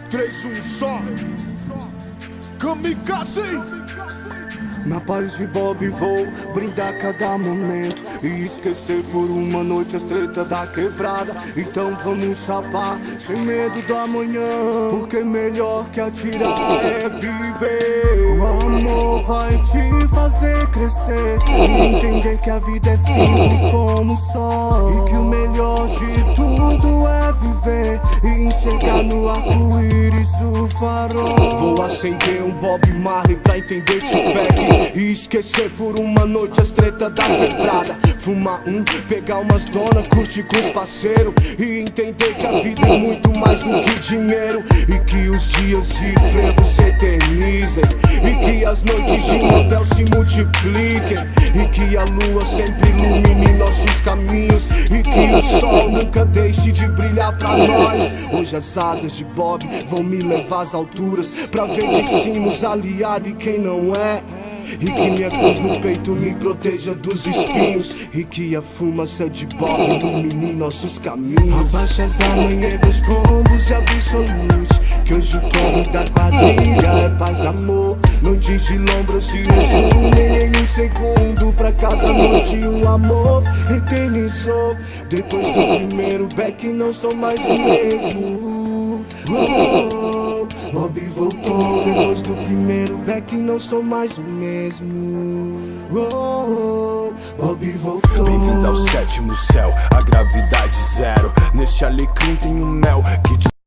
3, 1 só. Kamikaze. Na paz de Bob vou brindar cada momento e esquecer por uma noite as tretas da quebrada. Então vamos chapar sem medo do amanhã, porque melhor que atirar é viver. O amor vai te fazer crescer e entender que a vida é simples como o sol, e que o melhor de tudo é viver e enxergar no arco-íris o farol. Vou acender um Bob Marley pra entender Tupac e esquecer por uma noite as tretas da quebrada. Fumar pegar umas dona, curtir com os parceiros e entender que a vida é muito mais do que dinheiro, e que os dias de frevo se eternizem, e que as noites de motel se multipliquem, e que a lua sempre ilumine nossos caminhos, e que o sol nunca deixe de brilhar pra nós. Hoje as asas de Bob vão me levar às alturas pra ver de cima os aliados e quem não é, e que minha cruz no peito me proteja dos espinhos, e que a fumaça de Bob ilumine nossos caminhos. Abaixa as amanhãs combos de Absolute, que hoje o povo da quadrilha é paz e amor. Noites de lombra se resumem em um segundo, pra cada noite um amor eternizou. Depois do primeiro back não sou mais o mesmo. Bob voltou depois do primeiro back, não sou mais o mesmo. Bob voltou. Bem-vindo ao sétimo céu, a gravidade zero. Neste alecrim tem um mel que